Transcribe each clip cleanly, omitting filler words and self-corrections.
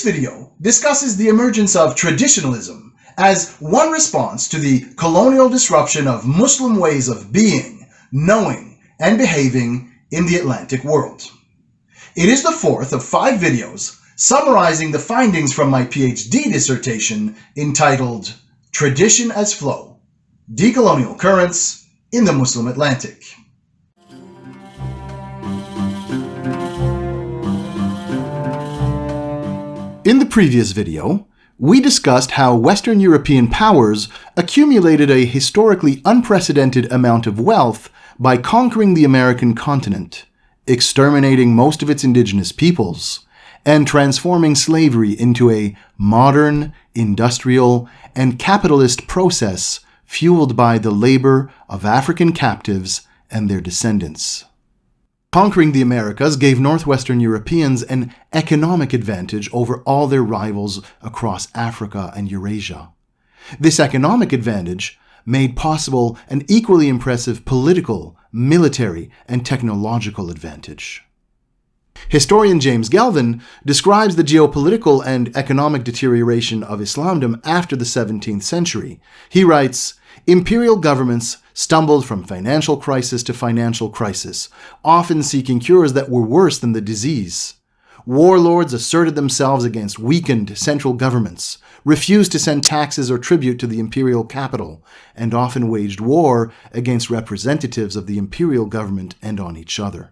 This video discusses the emergence of traditionalism as one response to the colonial disruption of Muslim ways of being, knowing, and behaving in the Atlantic world. It is the fourth of 5 videos summarizing the findings from my PhD dissertation entitled Tradition as Flow: Decolonial Currents in the Muslim Atlantic. In the previous video, we discussed how Western European powers accumulated a historically unprecedented amount of wealth by conquering the American continent, exterminating most of its indigenous peoples, and transforming slavery into a modern, industrial, and capitalist process fueled by the labor of African captives and their descendants. Conquering the Americas gave Northwestern Europeans an economic advantage over all their rivals across Africa and Eurasia. This economic advantage made possible an equally impressive political, military, and technological advantage. Historian James Galvin describes the geopolitical and economic deterioration of Islamdom after the 17th century. He writes, "Imperial governments stumbled from financial crisis to financial crisis, often seeking cures that were worse than the disease. Warlords asserted themselves against weakened central governments, refused to send taxes or tribute to the imperial capital, and often waged war against representatives of the imperial government and on each other."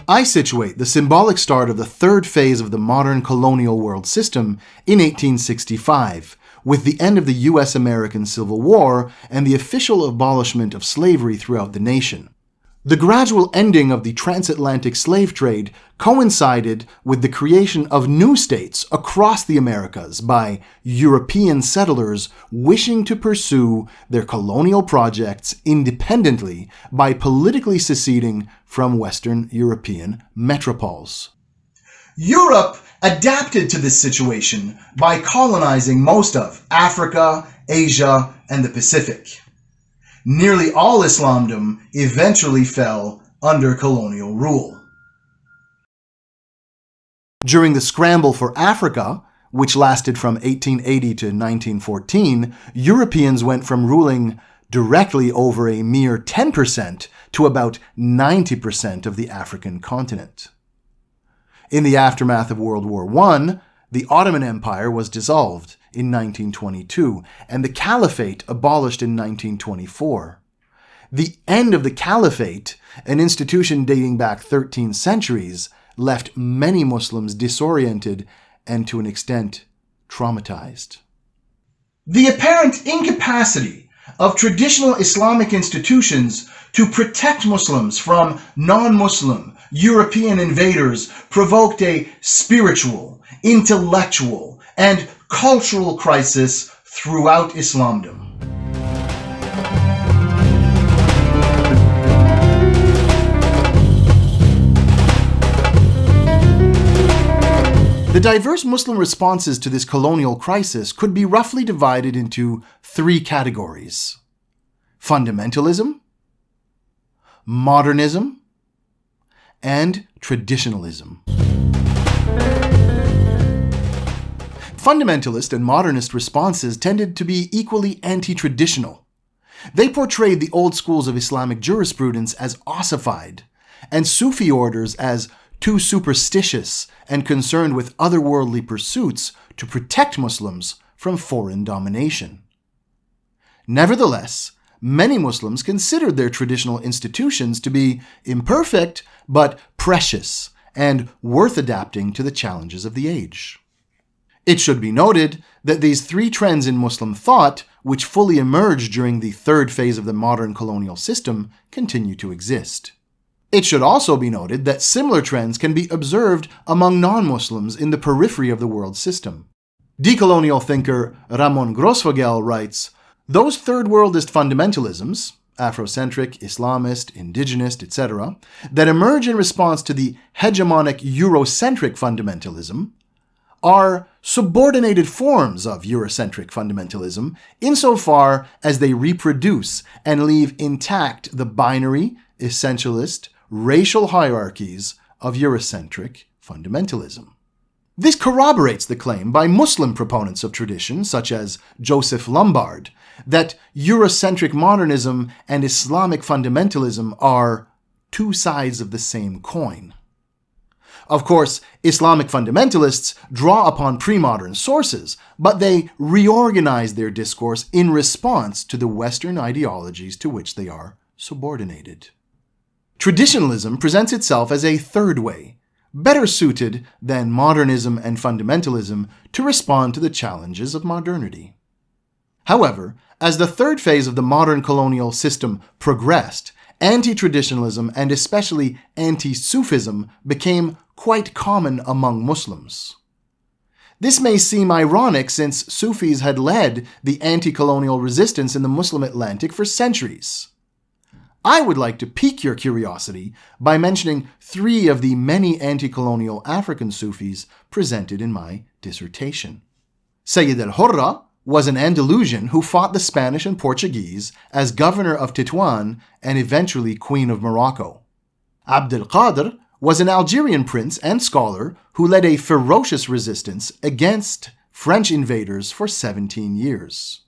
I situate the symbolic start of the third phase of the modern colonial world system in 1865, with the end of the U.S.-American Civil War and the official abolishment of slavery throughout the nation. The gradual ending of the transatlantic slave trade coincided with the creation of new states across the Americas by European settlers wishing to pursue their colonial projects independently by politically seceding from Western European metropoles. Europe adapted to this situation by colonizing most of Africa, Asia, and the Pacific. Nearly all Islamdom eventually fell under colonial rule. During the scramble for Africa, which lasted from 1880 to 1914, Europeans went from ruling directly over a mere 10% to about 90% of the African continent. In the aftermath of World War I, the Ottoman Empire was dissolved in 1922, and the Caliphate abolished in 1924. The end of the Caliphate, an institution dating back 13 centuries, left many Muslims disoriented and, to an extent, traumatized. The apparent incapacity of traditional Islamic institutions to protect Muslims from non-Muslim European invaders provoked a spiritual, intellectual, and cultural crisis throughout Islamdom. The diverse Muslim responses to this colonial crisis could be roughly divided into 3 categories: fundamentalism, modernism, and traditionalism. Fundamentalist and modernist responses tended to be equally anti-traditional. They portrayed the old schools of Islamic jurisprudence as ossified, and Sufi orders as too superstitious and concerned with otherworldly pursuits to protect Muslims from foreign domination. Nevertheless, many Muslims considered their traditional institutions to be imperfect but precious and worth adapting to the challenges of the age. It should be noted that these 3 trends in Muslim thought, which fully emerged during the third phase of the modern colonial system, continue to exist. It should also be noted that similar trends can be observed among non-Muslims in the periphery of the world system. Decolonial thinker Ramon Grosfoguel writes, "Those third worldist fundamentalisms, Afrocentric, Islamist, indigenist, etc., that emerge in response to the hegemonic Eurocentric fundamentalism are subordinated forms of Eurocentric fundamentalism insofar as they reproduce and leave intact the binary, essentialist, racial hierarchies of Eurocentric fundamentalism. This corroborates the claim by Muslim proponents of tradition, such as Joseph Lombard, that Eurocentric modernism and Islamic fundamentalism are two sides of the same coin. Of course, Islamic fundamentalists draw upon pre-modern sources, but they reorganize their discourse in response to the Western ideologies to which they are subordinated. Traditionalism presents itself as a third way, better suited than modernism and fundamentalism to respond to the challenges of modernity. However, as the third phase of the modern colonial system progressed, anti-traditionalism and especially anti-Sufism became quite common among Muslims. This may seem ironic since Sufis had led the anti-colonial resistance in the Muslim Atlantic for centuries. I would like to pique your curiosity by mentioning three of the many anti-colonial African Sufis presented in my dissertation. Sayyid al-Hurra was an Andalusian who fought the Spanish and Portuguese as governor of Tétouan and eventually Queen of Morocco. Abd al-Qadir was an Algerian prince and scholar who led a ferocious resistance against French invaders for 17 years.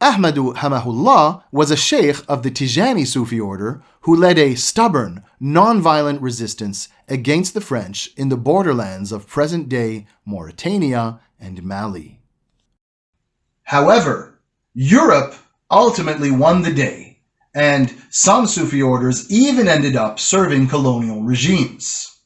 Ahmadu Hamahullah was a sheikh of the Tijani Sufi order who led a stubborn, non-violent resistance against the French in the borderlands of present-day Mauritania and Mali. However, Europe ultimately won the day, and some Sufi orders even ended up serving colonial regimes.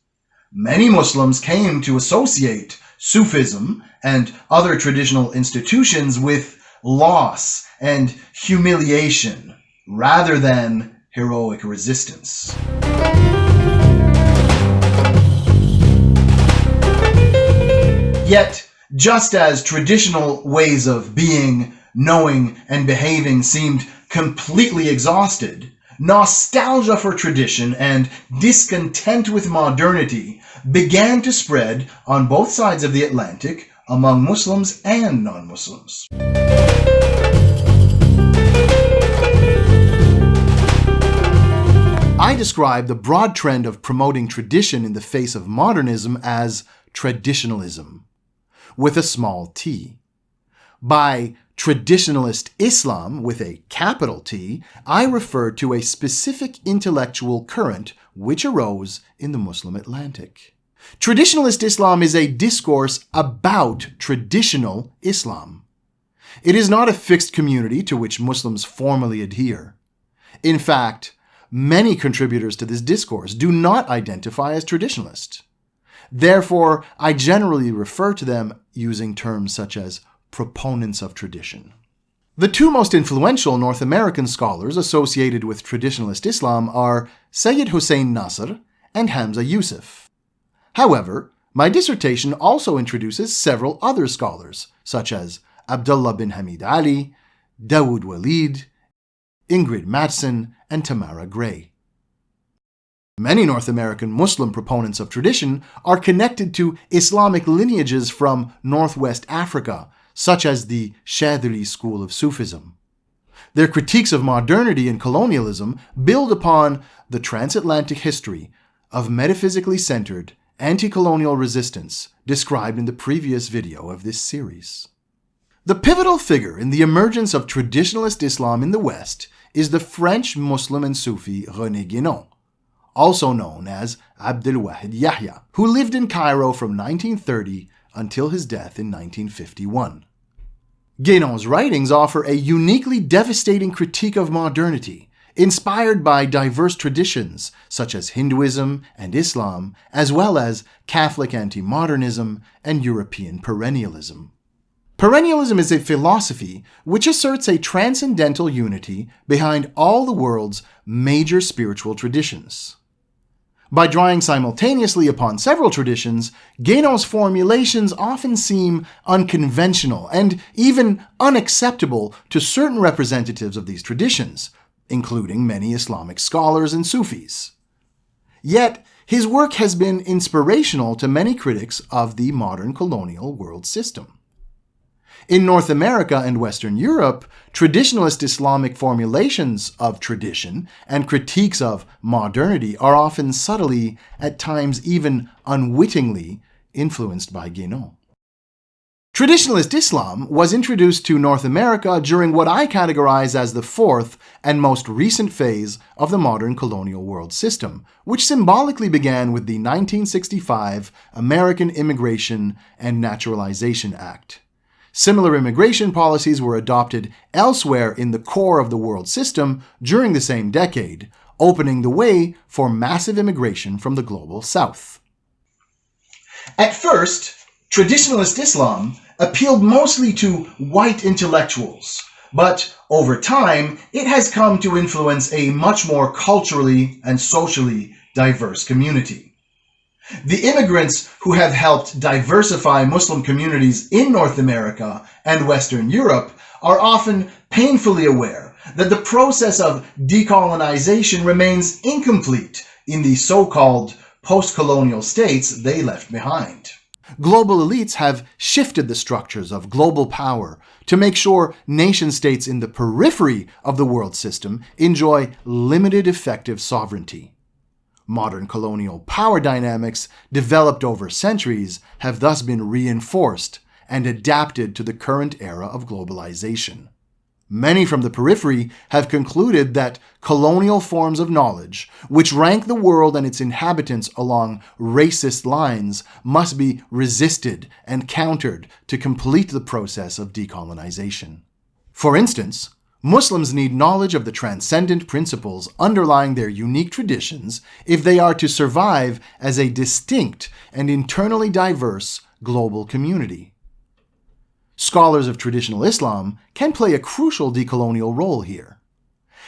Many Muslims came to associate Sufism and other traditional institutions with loss and humiliation rather than heroic resistance. Yet, just as traditional ways of being, knowing, and behaving seemed completely exhausted, nostalgia for tradition and discontent with modernity began to spread on both sides of the Atlantic among Muslims and non-Muslims. I describe the broad trend of promoting tradition in the face of modernism as traditionalism, with a small t. By traditionalist Islam, with a capital T, I refer to a specific intellectual current which arose in the Muslim Atlantic. Traditionalist Islam is a discourse about traditional Islam. It is not a fixed community to which Muslims formally adhere. In fact, many contributors to this discourse do not identify as traditionalist. Therefore, I generally refer to them using terms such as proponents of tradition. The two most influential North American scholars associated with traditionalist Islam are Sayyid Hussein Nasr and Hamza Yusuf. However, my dissertation also introduces several other scholars, such as Abdullah bin Hamid Ali, Dawood Walid, Ingrid Mattson, and Tamara Gray. Many North American Muslim proponents of tradition are connected to Islamic lineages from Northwest Africa, such as the Shadhili school of Sufism. Their critiques of modernity and colonialism build upon the transatlantic history of metaphysically centered anti-colonial resistance described in the previous video of this series. The pivotal figure in the emergence of traditionalist Islam in the West is the French Muslim and Sufi René Guénon, also known as Abdelwahid Yahya, who lived in Cairo from 1930 until his death in 1951. Guénon's writings offer a uniquely devastating critique of modernity, inspired by diverse traditions such as Hinduism and Islam, as well as Catholic anti-modernism and European perennialism. Perennialism is a philosophy which asserts a transcendental unity behind all the world's major spiritual traditions. By drawing simultaneously upon several traditions, Guénon's formulations often seem unconventional and even unacceptable to certain representatives of these traditions, including many Islamic scholars and Sufis. Yet, his work has been inspirational to many critics of the modern colonial world system. In North America and Western Europe, traditionalist Islamic formulations of tradition and critiques of modernity are often subtly, at times even unwittingly, influenced by Guénon. Traditionalist Islam was introduced to North America during what I categorize as the fourth and most recent phase of the modern colonial world system, which symbolically began with the 1965 American Immigration and Naturalization Act. Similar immigration policies were adopted elsewhere in the core of the world system during the same decade, opening the way for massive immigration from the global south. At first, traditionalist Islam appealed mostly to white intellectuals, but over time, it has come to influence a much more culturally and socially diverse community. The immigrants who have helped diversify Muslim communities in North America and Western Europe are often painfully aware that the process of decolonization remains incomplete in the so-called post-colonial states they left behind. Global elites have shifted the structures of global power to make sure nation-states in the periphery of the world system enjoy limited effective sovereignty. Modern colonial power dynamics developed over centuries have thus been reinforced and adapted to the current era of globalization. Many from the periphery have concluded that colonial forms of knowledge, which rank the world and its inhabitants along racist lines, must be resisted and countered to complete the process of decolonization. For instance, Muslims need knowledge of the transcendent principles underlying their unique traditions if they are to survive as a distinct and internally diverse global community. Scholars of traditional Islam can play a crucial decolonial role here.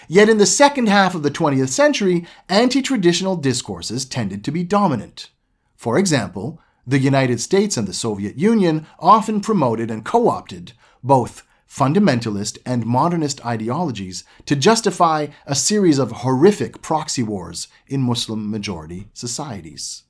Yet in the second half of the 20th century, anti-traditional discourses tended to be dominant. For example, the United States and the Soviet Union often promoted and co-opted both fundamentalist and modernist ideologies to justify a series of horrific proxy wars in Muslim-majority societies.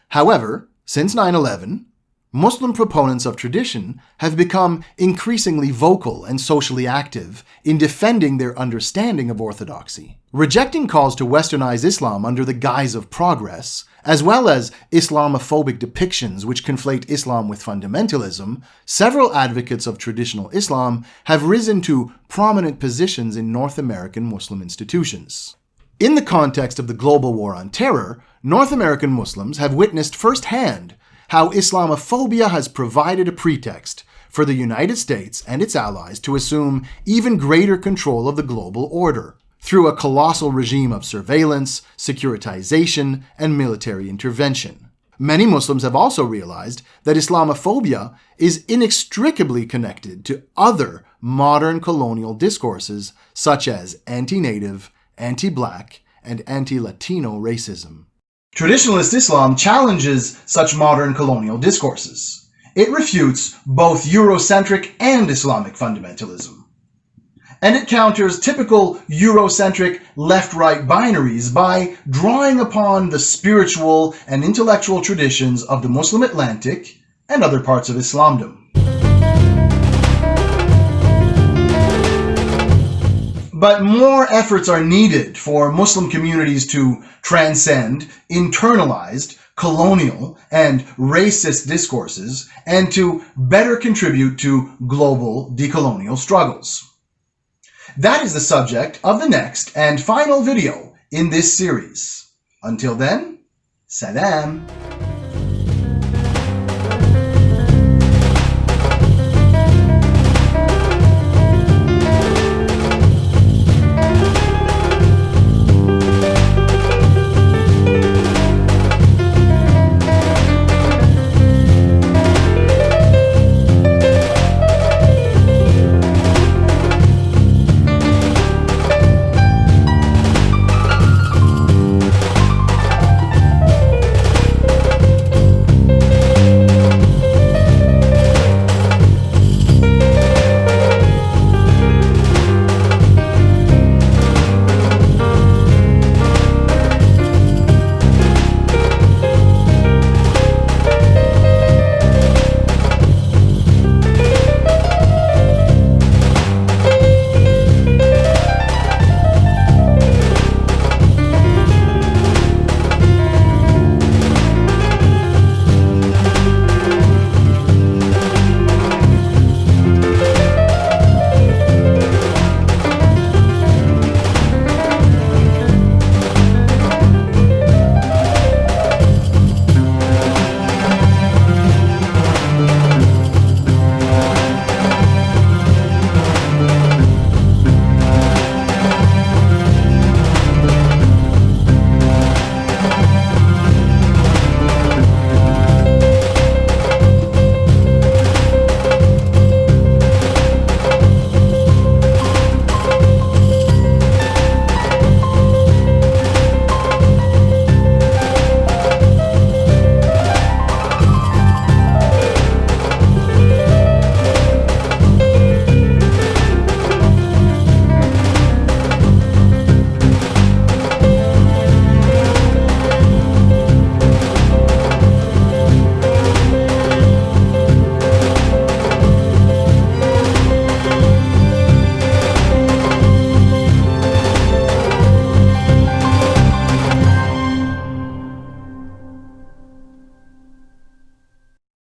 However, since 9/11, Muslim proponents of tradition have become increasingly vocal and socially active in defending their understanding of orthodoxy. Rejecting calls to westernize Islam under the guise of progress, as well as Islamophobic depictions which conflate Islam with fundamentalism, several advocates of traditional Islam have risen to prominent positions in North American Muslim institutions. In the context of the global war on terror, North American Muslims have witnessed firsthand how Islamophobia has provided a pretext for the United States and its allies to assume even greater control of the global order through a colossal regime of surveillance, securitization, and military intervention. Many Muslims have also realized that Islamophobia is inextricably connected to other modern colonial discourses such as anti-Native, anti-Black, and anti-Latino racism. Traditionalist Islam challenges such modern colonial discourses. It refutes both Eurocentric and Islamic fundamentalism. And it counters typical Eurocentric left-right binaries by drawing upon the spiritual and intellectual traditions of the Muslim Atlantic and other parts of Islamdom. But more efforts are needed for Muslim communities to transcend internalized, colonial, and racist discourses and to better contribute to global decolonial struggles. That is the subject of the next and final video in this series. Until then, salam.